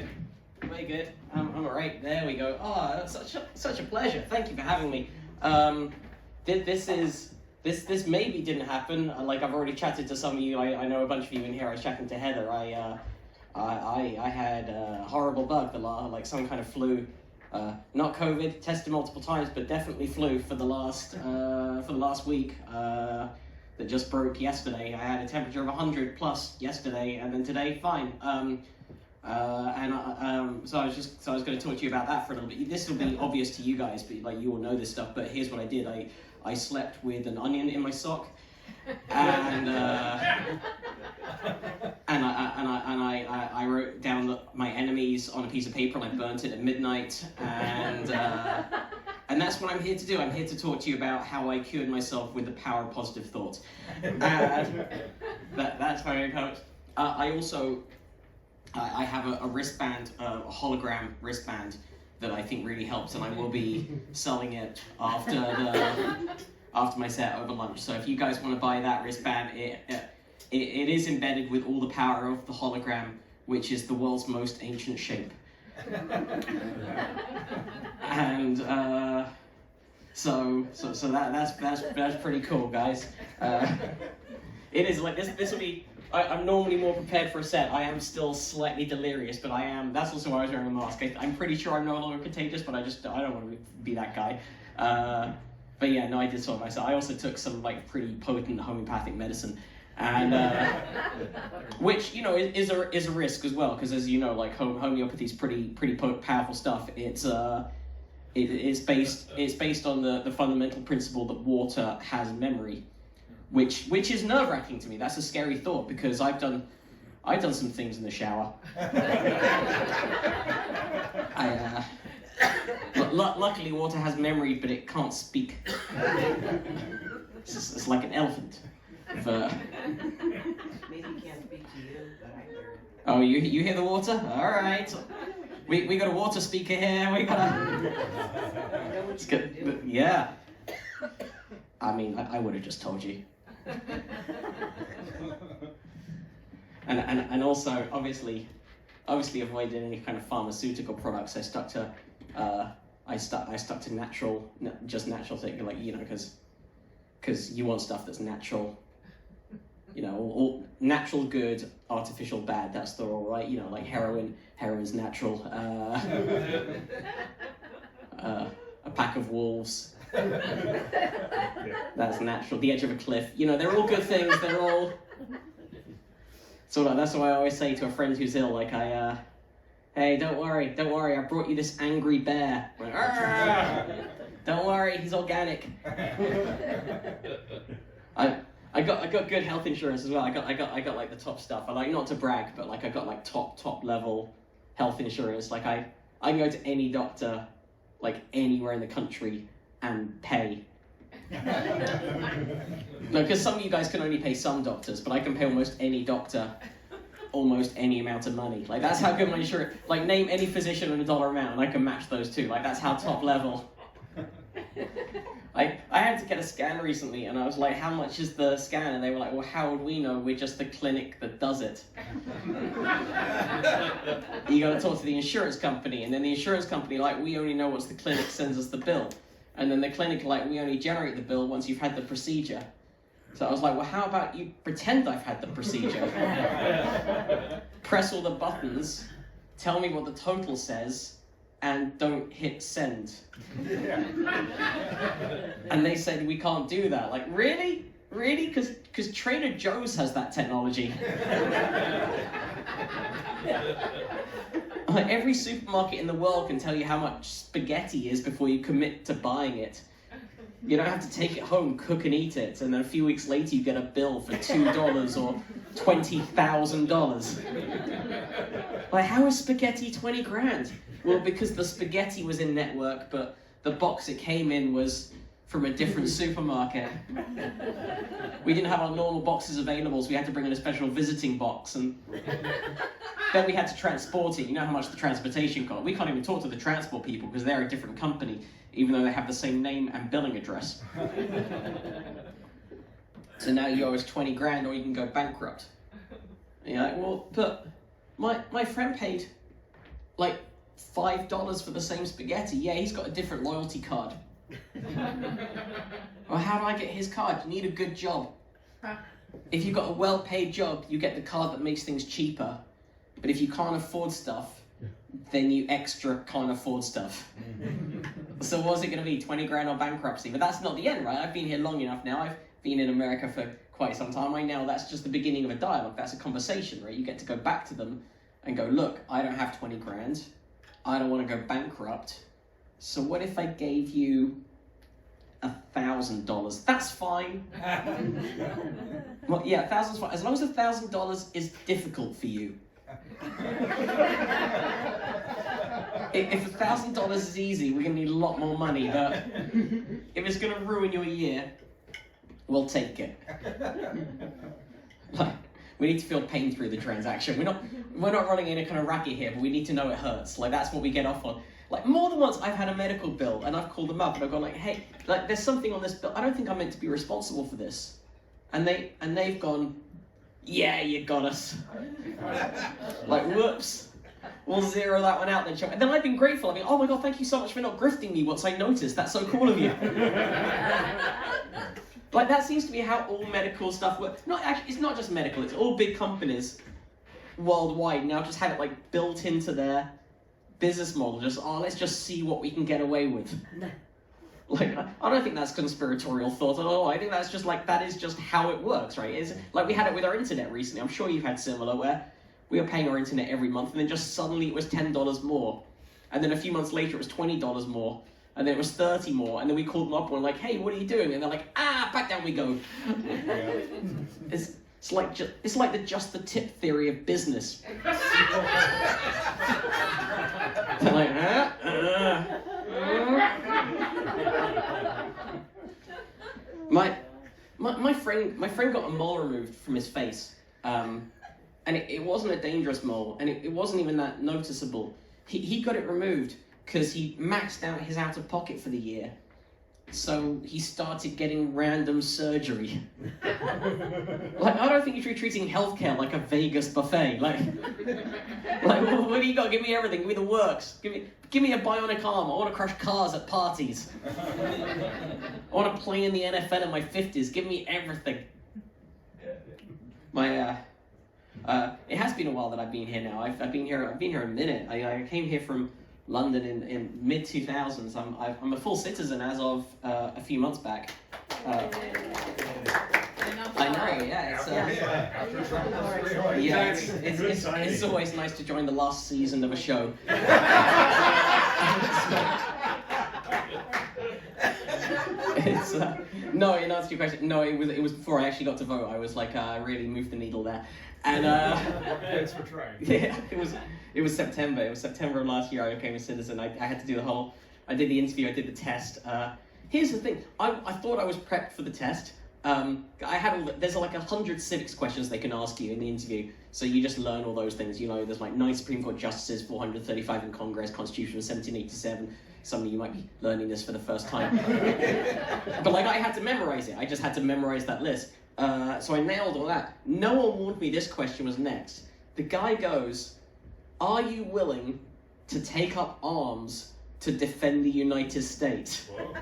good. Very good. I'm all right. There we go. Oh, that's such a pleasure. Thank you for having me. This maybe didn't happen. Like I've already chatted to some of you. I know a bunch of you in here. I was chatting to Heather. I had a horrible bug, like some kind of flu. Not COVID. Tested multiple times, but definitely flu for the last week. That just broke yesterday. I had a temperature of 100 plus yesterday, and then today, fine. So I was going to talk to you about that for a little bit. This will be obvious to you guys, but like you all know this stuff. But here's what I did. I slept with an onion in my sock, and I wrote down my enemies on a piece of paper and I burnt it at midnight, and that's what I'm here to do. I'm here to talk to you about how I cured myself with the power of positive thought. That's where it comes. I have a wristband, a hologram wristband that I think really helps, and I will be selling it after my set over lunch. So if you guys want to buy that wristband, it is embedded with all the power of the hologram, which is the world's most ancient shape. And so that's pretty cool, guys. It is like this will be. I'm normally more prepared for a set. I am still slightly delirious, but I am. That's also why I was wearing a mask. I'm pretty sure I'm no longer contagious, but I don't want to be that guy. But yeah, no, I did sort myself. I also took some like pretty potent homeopathic medicine, and which is a risk as well, because as you know, like homeopathy is pretty powerful stuff. It's based on the fundamental principle that water has memory. Which is nerve-wracking to me. That's a scary thought, because I've done some things in the shower. Luckily, water has memory, but it can't speak. It's like an elephant. Maybe can't speak to you, but I hear it. Oh, you hear the water? All right. We got a water speaker here. We got It's good. Yeah. I mean, I would have just told you. and also obviously avoiding any kind of pharmaceutical products. I stuck to natural thing, like because you want stuff that's natural. All natural good, artificial bad. That's the rule, right? Like heroin's natural. A pack of wolves. That's natural. The edge of a cliff. They're all good things. They're all. So that's why I always say to a friend who's ill, like hey, don't worry. I brought you this angry bear. Like, don't worry, he's organic. I got good health insurance as well. I got like the top stuff. I like not to brag, but like I got like top level health insurance. Like I can go to any doctor, like anywhere in the country, and pay. No, because some of you guys can only pay some doctors, but I can pay almost any doctor almost any amount of money. Like that's how good my insurance. Like name any physician and a dollar amount, and I can match those two. Like that's how top level. I had to get a scan recently, and I was like, "How much is the scan?" And they were like, "Well, how would we know? We're just the clinic that does it." You got to talk to the insurance company, and then the insurance company like, "We only know once the clinic sends us the bill," and then the clinic like, "We only generate the bill once you've had the procedure." So I was like, "Well, how about you pretend I've had the procedure? Press all the buttons, tell me what the total says, and don't hit send." And they said, "We can't do that." Like, really? Really? Because Trader Joe's has that technology. Like, every supermarket in the world can tell you how much spaghetti is before you commit to buying it. You don't have to take it home, cook and eat it, and then a few weeks later you get a bill for $2 or $20,000. Like, how is spaghetti 20 grand? Well, because the spaghetti was in network, but the box it came in was from a different supermarket. We didn't have our normal boxes available, so we had to bring in a special visiting box, and then we had to transport it. You know how much the transportation cost? We can't even talk to the transport people because they're a different company, even though they have the same name and billing address. So now you owe us 20 grand or you can go bankrupt. And you're like, well, but my friend paid like $5 for the same spaghetti. Yeah, he's got a different loyalty card. Well, how do I get his card? You need a good job. If you've got a well-paid job, you get the card that makes things cheaper. But if you can't afford stuff, then you extra can't afford stuff. So what's it going to be, 20 grand or bankruptcy? But that's not the end, right? I've been here long enough now. I've been in America for quite some time. I know that's just the beginning of a dialogue. That's a conversation, right? You get to go back to them and go, look, I don't have 20 grand. I don't want to go bankrupt. So what if I gave you $1,000? That's fine. Well, yeah, $1,000's fine. As long as $1,000 is difficult for you. If $1,000 is easy, we're going to need a lot more money. But if it's going to ruin your year, we'll take it. Like, we need to feel pain through the transaction. We're not running any kind of racket here, but we need to know it hurts. Like, that's what we get off on. Like, more than once, I've had a medical bill, and I've called them up, and I've gone like, hey, like, there's something on this bill. I don't think I'm meant to be responsible for this. And they've gone, yeah, you got us. Like, whoops. We'll zero that one out then. And then I've been grateful. I mean, oh my God, thank you so much for not grifting me once I noticed. That's so cool of you. Like, that seems to be how all medical stuff works. It's not just medical, it's all big companies worldwide now just have it like built into their business model. Just, let's just see what we can get away with. Like, I don't think that's conspiratorial thought at all. I think that's just like, that is just how it works, right? It's like we had it with our internet recently. I'm sure you've had similar, where we were paying our internet every month and then just suddenly it was $10 more. And then a few months later it was $20 more. And then it was 30 more, and then we called them up and we're like, hey, what are you doing? And they're like, back down we go. Yeah. It's like the just the tip theory of business. They're like, My friend got a mole removed from his face, and it wasn't a dangerous mole, and it wasn't even that noticeable. He got it removed because he maxed out his out-of-pocket for the year. So he started getting random surgery. Like, I don't think you should be treating healthcare like a Vegas buffet. Like what do you got? Give me everything. Give me the works. Give me a bionic arm. I want to crush cars at parties. I want to play in the NFL in my 50s. Give me everything. It has been a while that I've been here now. I've been here a minute. I came here from London in mid-2000s. I'm a full citizen as of a few months back. I know, yeah. It's always nice to join the last season of a show. No, in answer to your question, no, it was before I actually got to vote. I was like, really moved the needle there. And thanks for trying. Yeah, it was September. It was September of last year I became a citizen. I had to do I did the interview, I did the test. Here's the thing, I thought I was prepped for the test. I had there's like 100 civics questions they can ask you in the interview, so you just learn all those things. You know, there's like 9 Supreme Court justices, 435 in Congress, Constitution of 1787. Some of you might be learning this for the first time. But like, I had to memorize it. I just had to memorize that list. So I nailed all that. No one warned me this question was next. The guy goes, are you willing to take up arms to defend the United States? Whoa.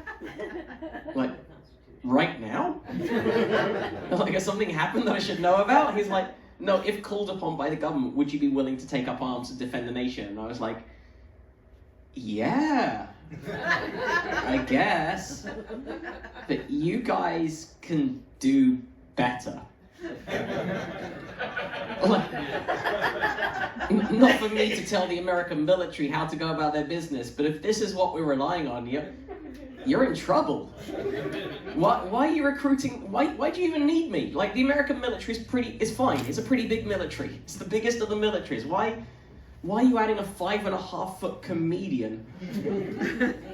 Like, right now? Like, has something happened that I should know about? He's like, no, if called upon by the government, would you be willing to take up arms to defend the nation? And I was like, yeah, I guess. But you guys can do better. Like, not for me to tell the American military how to go about their business, but if this is what we're relying on, you're in trouble. Why are you recruiting? Why do you even need me? Like, the American military is fine. It's a pretty big military. It's the biggest of the militaries. Why are you adding a 5.5-foot comedian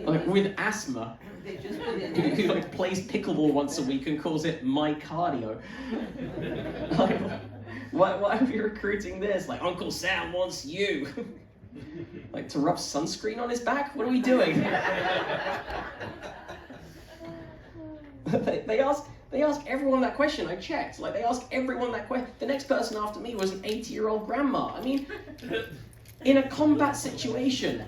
like with asthma who like plays pickleball once a week and calls it my cardio? Like, why are we recruiting this? Like, Uncle Sam wants you. Like, to rub sunscreen on his back? What are we doing? They ask everyone that question. I checked. Like, they ask everyone that question. The next person after me was an 80-year-old grandma. I mean, in a combat situation,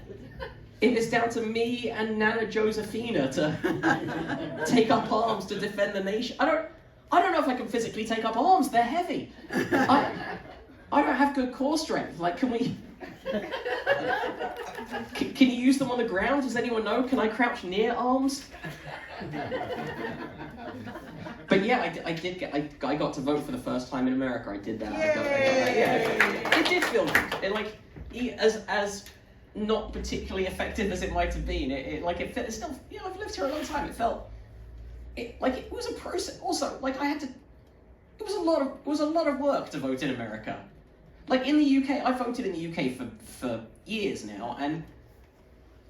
if it's down to me and Nana Josephina to take up arms to defend the nation, I don't know if I can physically take up arms. They're heavy. I don't have good core strength. Like, can we? Can you use them on the ground? Does anyone know? Can I crouch near arms? But yeah, I got to vote for the first time in America. I did that. It did feel good. It, like, as not particularly effective as it might have been, it still, you know, I've lived here a long time. It was a process. Also, like, it was a lot of work to vote in America. Like, in the UK, I've voted in the UK for years now, and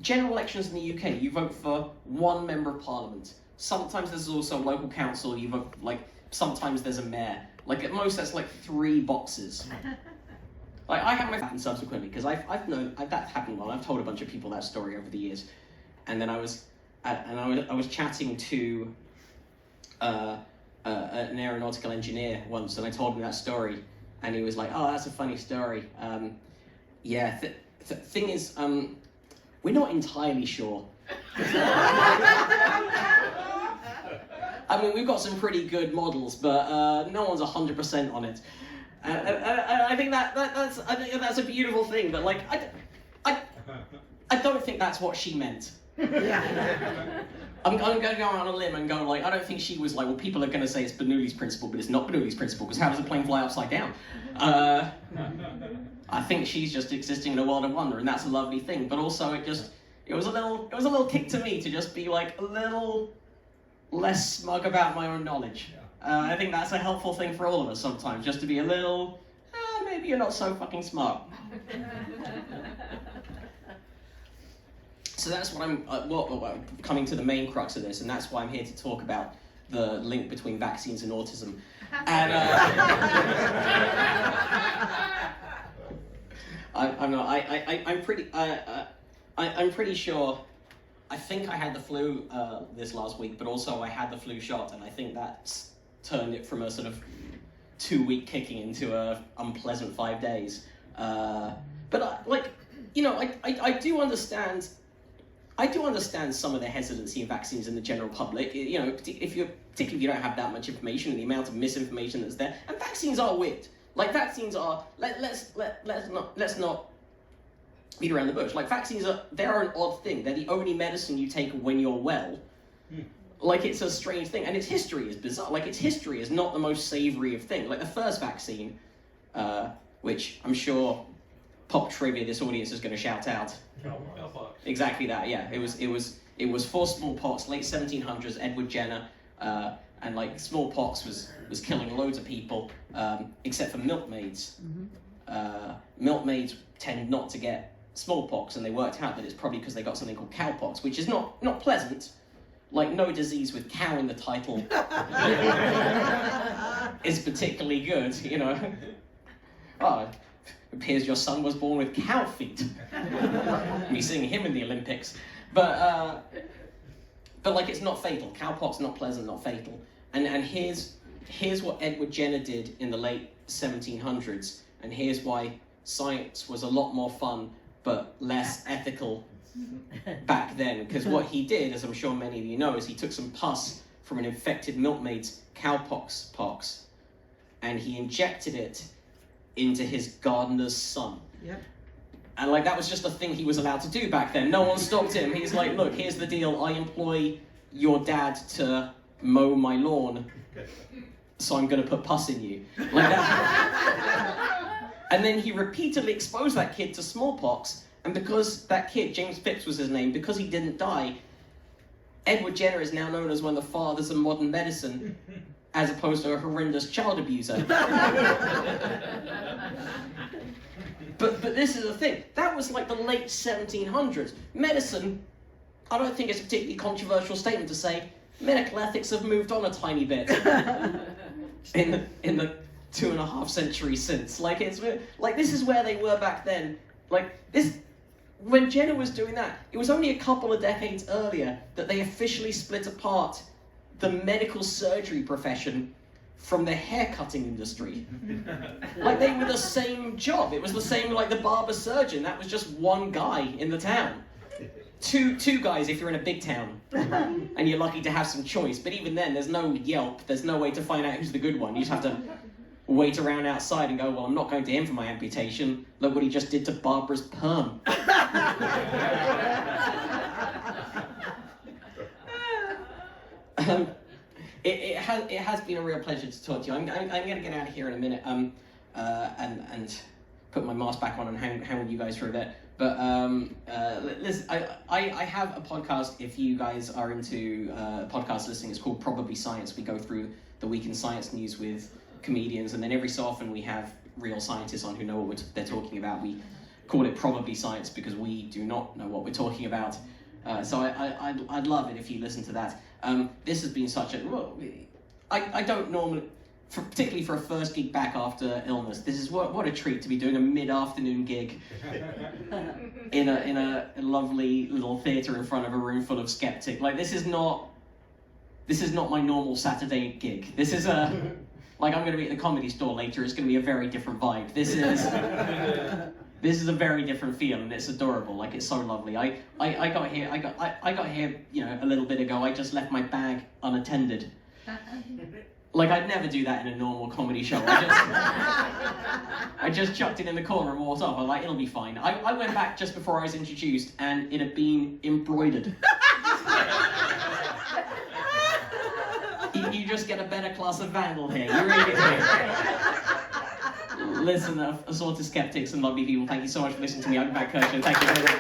general elections in the UK, you vote for one member of parliament. Sometimes there's also a local council, you vote, like, sometimes there's a mayor. Like, at most, that's like 3 boxes. Like, I have my happened subsequently, because I've known that happened well. I've told a bunch of people that story over the years. And then I was chatting to an aeronautical engineer once, and I told him that story, and he was like, "Oh, that's a funny story." Thing is, we're not entirely sure. I mean, we've got some pretty good models, but no one's 100% on it. I think that's a beautiful thing, but like, I don't think that's what she meant. Yeah. I'm going to go on a limb and go, like, I don't think she was like, well, people are going to say it's Bernoulli's principle, but it's not Bernoulli's principle, because how does a plane fly upside down? I think she's just existing in a world of wonder, and that's a lovely thing. But also, it was a little kick to me to just be like a little less smug about my own knowledge. I think that's a helpful thing for all of us sometimes, just to be a little, maybe you're not so fucking smart. So that's what I'm coming to the main crux of this, and that's why I'm here to talk about the link between vaccines and autism. And I'm pretty sure. I think I had the flu this last week, but also I had the flu shot, and I think that's turned it from a sort of 2-week kicking into a unpleasant 5 days. But I do understand. I do understand some of the hesitancy of vaccines in the general public. You know, particularly if you don't have that much information and the amount of misinformation that's there. And vaccines are weird. Like, vaccines are. Let's not beat around the bush. Like, vaccines they're an odd thing. They're the only medicine you take when you're well. Like, it's a strange thing, and its history is bizarre. Like, its history is not the most savory of things. Like, the first vaccine, which I'm sure pop trivia this audience is going to shout out. Exactly that. Yeah, it was for smallpox, late 1700s. Edward Jenner, and like smallpox was killing loads of people, except for milkmaids. Milkmaids tend not to get smallpox, and they worked out that it's probably because they got something called cowpox, which is not pleasant. Like, no disease with cow in the title is particularly good, you know. Oh, it appears your son was born with cow feet. Me seeing him in the Olympics. But like, it's not fatal. Cowpox, not pleasant, not fatal. And here's what Edward Jenner did in the late 1700s, and here's why science was a lot more fun but less ethical back then. Because what he did, as I'm sure many of you know, is he took some pus from an infected milkmaid's cowpox pox, and he injected it into his gardener's son. Yep. And like, that was just a thing he was allowed to do back then. No one stopped him. He's like, look, here's the deal. I employ your dad to mow my lawn, so I'm going to put pus in you. Like that. And then he repeatedly exposed that kid to smallpox, and because that kid, James Phipps was his name, because he didn't die, Edward Jenner is now known as one of the fathers of modern medicine, as opposed to a horrendous child abuser. But this is the thing. That was like the late 1700s. Medicine, I don't think it's a particularly controversial statement to say, medical ethics have moved on a tiny bit in the 2.5 centuries since. Like, it's like, this is where they were back then. Like, this, when Jenner was doing that, it was only a couple of decades earlier that they officially split apart the medical surgery profession from the haircutting industry. Like, they were the same job. It was the same, like the barber surgeon. That was just one guy in the town. Two guys if you're in a big town. And you're lucky to have some choice. But even then, there's no Yelp. There's no way to find out who's the good one. You just have to wait around outside and go, well, I'm not going to him for my amputation. Look what he just did to Barbara's perm. It has been a real pleasure to talk to you. I'm going to get out of here in a minute and put my mask back on and hang with you guys for a bit. But listen, I have a podcast. If you guys are into podcast listening, it's called Probably Science. We go through the week in science news with comedians, and then every so often we have real scientists on who know what they're talking about. We call it Probably Science because we do not know what we're talking about. So I'd love it if you listen to that. This has been such a... Well, I don't normally... particularly for a first gig back after illness, this is what a treat to be doing a mid-afternoon gig in a lovely little theatre in front of a room full of skeptics. Like, this is not my normal Saturday gig. This is like, I'm going to be at the Comedy Store later. It's going to be a very different vibe. This is a very different feel, and it's adorable. Like, it's so lovely. I got here. I got here. You know, a little bit ago. I just left my bag unattended. Like, I'd never do that in a normal comedy show. I just chucked it in the corner and walked off. I'm like, it'll be fine. I went back just before I was introduced, and it had been embroidered. You just get a better class of vandal here. You really do. Listen, assorted skeptics and lovely people, thank you so much for listening to me. I'm back, Kirshen. Thank you very much.